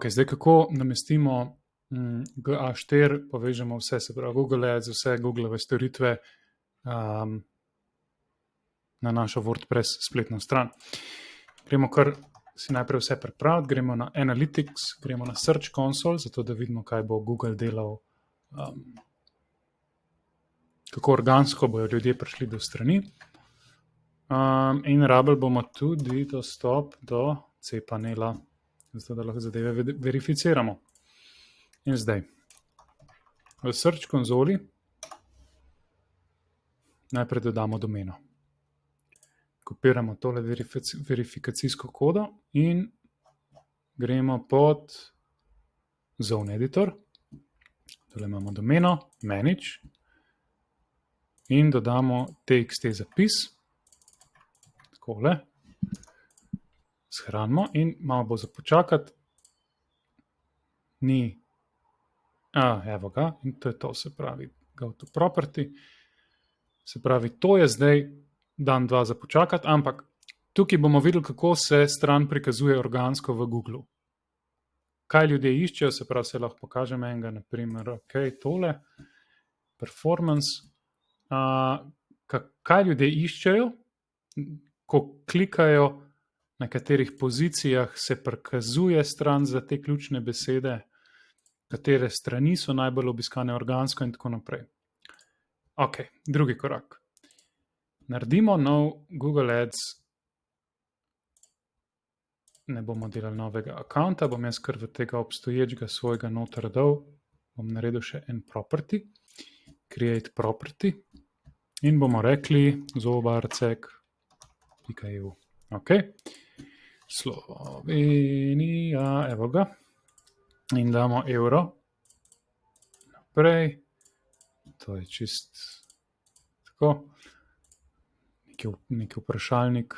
Okay, zdaj, kako namestimo GA4, povežemo vse, se pravi Google Ads, vse Googleove storitve na našo WordPress spletno stran. Gremo kar si najprej vse pripraviti, gremo na Analytics, gremo na Search Console, zato da vidimo, kaj bo Google delal, kako organsko bojo ljudje prišli do strani. In rabili bomo tudi dostop do cPanela, zato da lahko zadeve verificiramo. In zdaj, v Search konzoli najprej dodamo domeno. Kopiramo tole verifikacijsko kodo in gremo pod Zone Editor. Tole imamo domeno, Manage in dodamo txt zapis. Takole. Shranimo in malo bo za počakati. Ni. Evo ga, in to je to, se pravi go to property. Se pravi, to je zdaj dan 2 za počakati, ampak tukaj bomo videli, kako se stran prikazuje organsko v Google. Kaj ljudje iščejo, se pravi, se lahko pokažem enega, naprimer, ok, tole, performance. Kaj ljudje iščejo, ko klikajo, na katerih pozicijah se prikazuje stran za te ključne besede, katere strani so najbolj obiskane organsko in tako naprej. Ok, drugi korak. Naredimo nov Google Ads. Ne bomo delali novega akaunta, bom jaz kar v tega obstoječega svojega noter dal. Bom naredil še en property. Create property. In bomo rekli zobarcek.eu. Ok. Slovenija, evo ga. In damo evro. Naprej. To je čist tako. Neki vprašalnik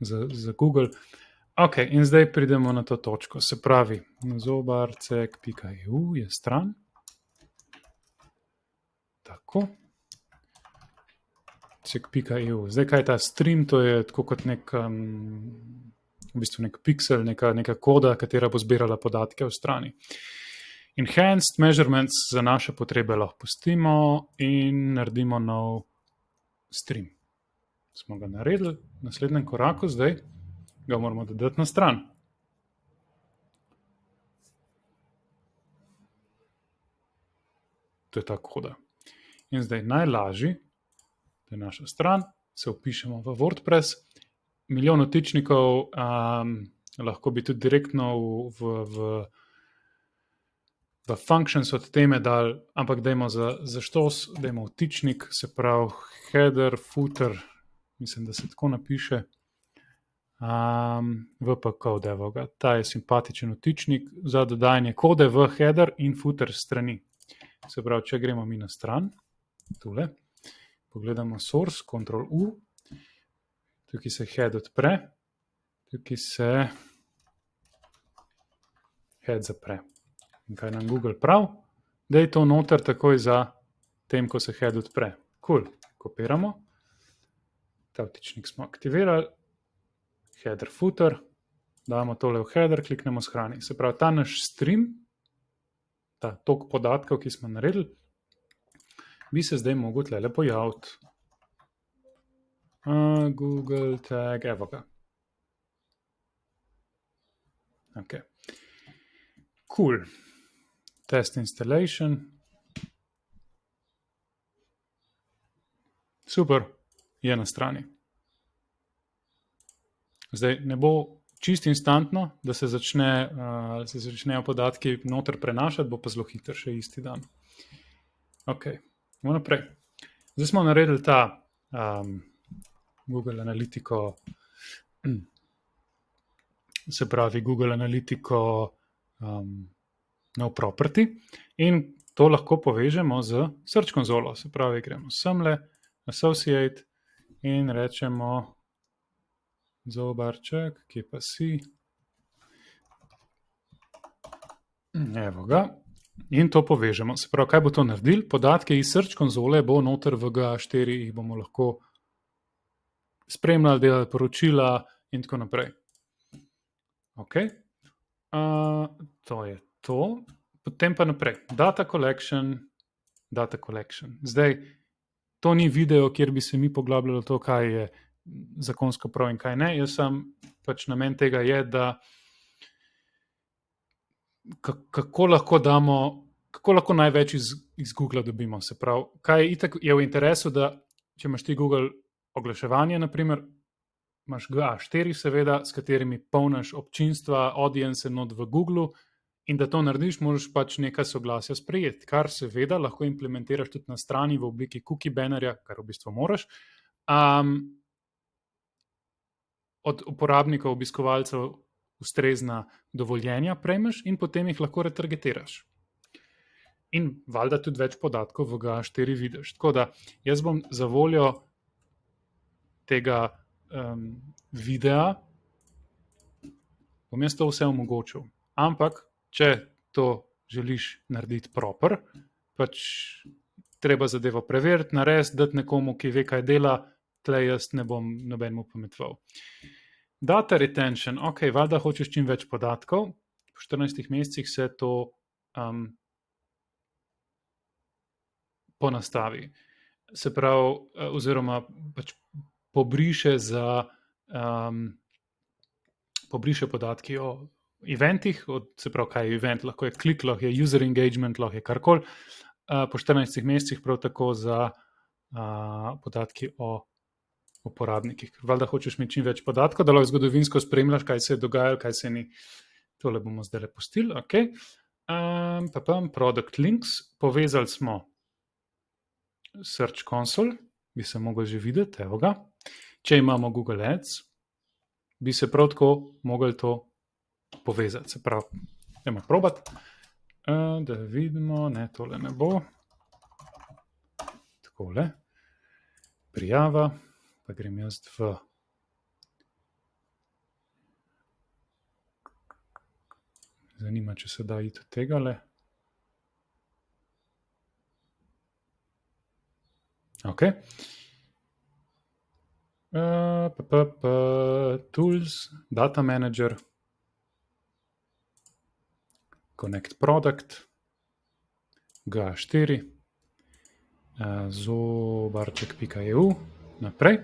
za Google. Ok, in zdaj pridemo na to točko. Se pravi, zobarcek.eu je stran. Tako. Cek.eu. Zdaj, kaj je ta stream? To je tako kot nek pixel, neka koda, katera bo zbirala podatke v strani. Enhanced measurements za naše potrebe lahko pustimo in naredimo nov stream. Smo ga naredili, v naslednjem koraku zdaj ga moramo dodati na stran. To je ta koda. In zdaj najlažji, to je naša stran, se vpišemo v WordPress. Milijon vtičnikov, lahko bi tudi direktno v functions od teme dali, ampak dajmo za štos, dajmo vtičnik, se pravi header, footer, mislim, da se tako napiše, VP code, evo ga, ta je simpatičen vtičnik za dodajanje kode v header in footer strani. Se pravi, če gremo mi na stran, tule, pogledamo source, Ctrl+U, tukaj se head odpre, tukaj se head zapre. In kaj nam Google prav? Da je to noter takoj za tem, ko se head odpre. Cool, kopiramo. Ta vtičnik smo aktivirali. Header, footer. Damo tole v header, kliknemo shrani. Se pravi, ta naš stream, ta tok podatkov, ki smo naredili, bi se zdaj mogel tlele pojaviti. Google tag, evo ga. Ok. Cool. Test installation. Super, je na strani. Zdaj ne bo čisto instantno, da se začnejo podatki noter prenašati, bo pa zelo hiter še isti dan. Ok, bomo naprej. Zdaj smo naredili ta Google Analytico, se pravi Google Analytico nov property in to lahko povežemo z Search konzolo. Se pravi, gremo semle, associate in rečemo zobarček, kje pa si? Evo ga. In to povežemo. Se pravi, kaj bo to naredil? Podatke iz Search konzole bo noter v GA4, jih bomo lahko spremljali, delali poročila in tako naprej. Ok. To je to. Potem pa naprej. Data collection. Zdaj, to ni video, kjer bi se mi poglabljali v to, kaj je zakonsko prav in kaj ne. Jaz sem pač namen tega je, da kako lahko največ iz Google dobimo. Se pravi, kaj je v interesu, da če imaš ti Google oglaševanje, naprimer, imaš GA4 seveda, s katerimi polniš občinstva, audience not v Google, in da to narediš, moraš pač nekaj soglasja sprejeti, kar seveda lahko implementiraš tudi na strani v obliki cookie bannerja, kar v bistvu moraš. Od uporabnikov, obiskovalcev ustrezna dovoljenja prejmeš in potem jih lahko retargetiraš. In valjda tudi več podatkov v GA4 vidiš. Tako da jaz bom za voljo tega videa bom jaz to vse omogočil. Ampak, če to želiš narediti proper, pač treba zadevo preveriti, narediti, dati nekomu, ki ve, kaj dela, tlej jaz ne bom nobenemu pametval. Data retention, ok, valjda hočeš čim več podatkov, po 14 mesecih se to ponastavi. Se pravi, oziroma pač pobriše podatki o eventih, se pravi, kaj je event, lahko je klik, lahko je user engagement, lahko je karkoli, po 14 mesecih prav tako za podatki o uporabnikih. Valjda hočeš imeti čim več podatkov, da lahko zgodovinsko spremljaš, kaj se je dogajalo, kaj se ni. Tole bomo zdaj pustili, ok. Product links, povezali smo Search Console, bi se mogli že videti, evo ga. Če imamo Google Ads, bi se prav tako mogli to povezati. Se pravi, idemo probati, da vidimo, ne, tole ne bo. Takole, prijava, pa grem jaz v zanima, če se da iti od tegale. Ok. Tools, Data Manager, Connect Product, GA4, zobarček.eu, naprej.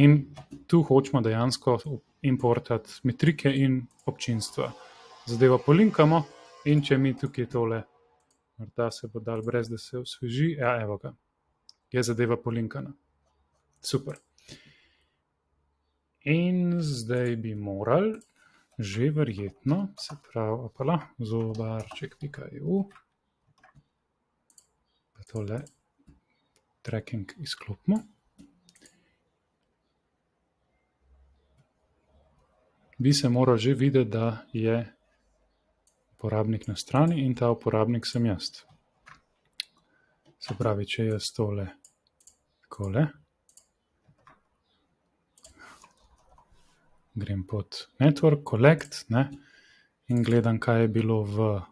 In tu hočemo dejansko importati metrike in občinstva. Zadevo polinkamo in če mi tukaj tole, morda se bo dal brez, da se osveži, ja, evo ga, je zadeva polinkana. Super. In zdaj bi morali že verjetno, se pravi, opala, zobarček.eu, pa tole tracking izklopimo. Bi se moral že videti, da je uporabnik na strani in ta uporabnik sem jaz. Se pravi, če jaz tole takole, grem pod Network, Collect, ne, in gledam, kaj je bilo v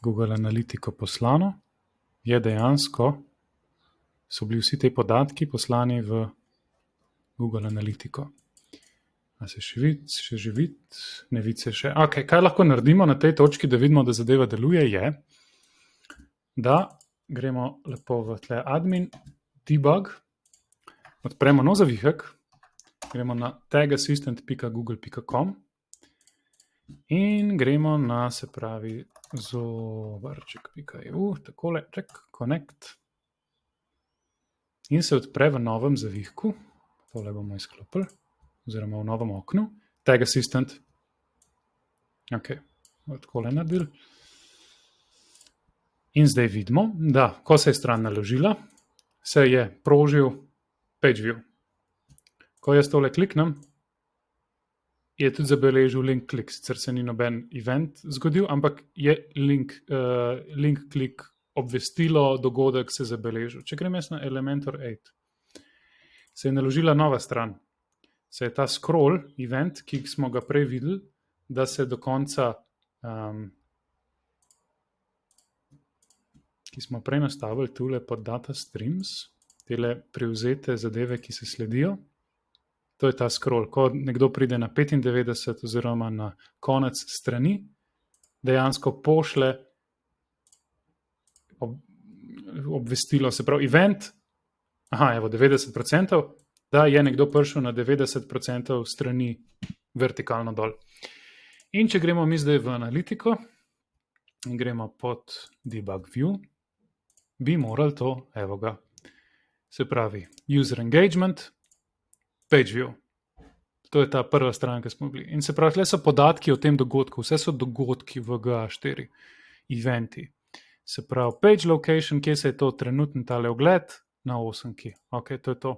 Google Analytico poslano, je dejansko, so bili vsi te podatki poslani v Google Analytico. A se še vidi, ne vidi se še. Ok, kaj lahko naredimo na tej točki, da vidimo, da zadeva deluje, je, da gremo lepo v tle admin, debug, odpremo nov zavihek, gremo na tagassistant.google.com in gremo na, se pravi, zobarček.eu, takole, check, connect, in se odpre v novem zavihku, tole bomo izklopili, oziroma v novem oknu, Tag Assistant. Ok, takole naredili. In zdaj vidimo, da ko se je stran naložila, se je prožil page view. Ko jaz tole kliknem, je tudi zabeležil link klik, sicer se ni noben event zgodil, ampak je link klik obvestilo, dogodek se zabeležil. Če grem jaz na Elementor 8, se je naložila nova stran. Se je ta scroll event, ki smo ga prej videli, da se do konca, ki smo prej nastavili tule pod data streams, tele prevzete zadeve, ki se sledijo, To je ta scroll. Ko nekdo pride na 95 oziroma na konec strani, dejansko pošle obvestilo, se pravi event, evo 90%, da je nekdo prišel na 90% strani vertikalno dol. In če gremo mi zdaj v analitiko in gremo pod debug view, bi morali to, evo ga, se pravi user engagement, page view. To je ta prva stran, ki smo bili. In se pravi, tle so podatki o tem dogodku, vse so dogodki v GA4, eventi. Se pravi, page location, kje se je to trenutno tale ogled, na 8-ki. Ok, to je to.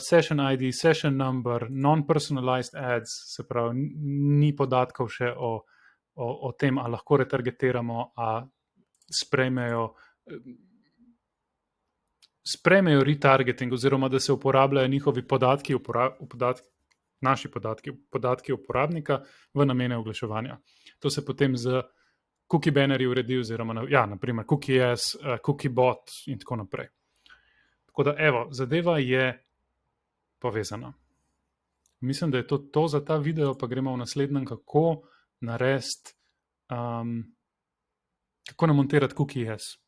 Session ID, session number, non-personalized ads, se pravi, ni podatkov še o tem, a lahko retargetiramo, a sprejmejo retargeting, oziroma da se uporabljajo njihovi podatki, naši podatki uporabnika v namene oglaševanja. To se potem z cookie bannerji uredi, oziroma naprimer cookie yes, cookie bot in tako naprej. Tako da, evo, zadeva je povezana. Mislim, da je to za ta video, pa gremo v naslednjem, kako narediti, kako namontirati cookie yes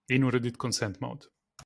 in urediti consent mode.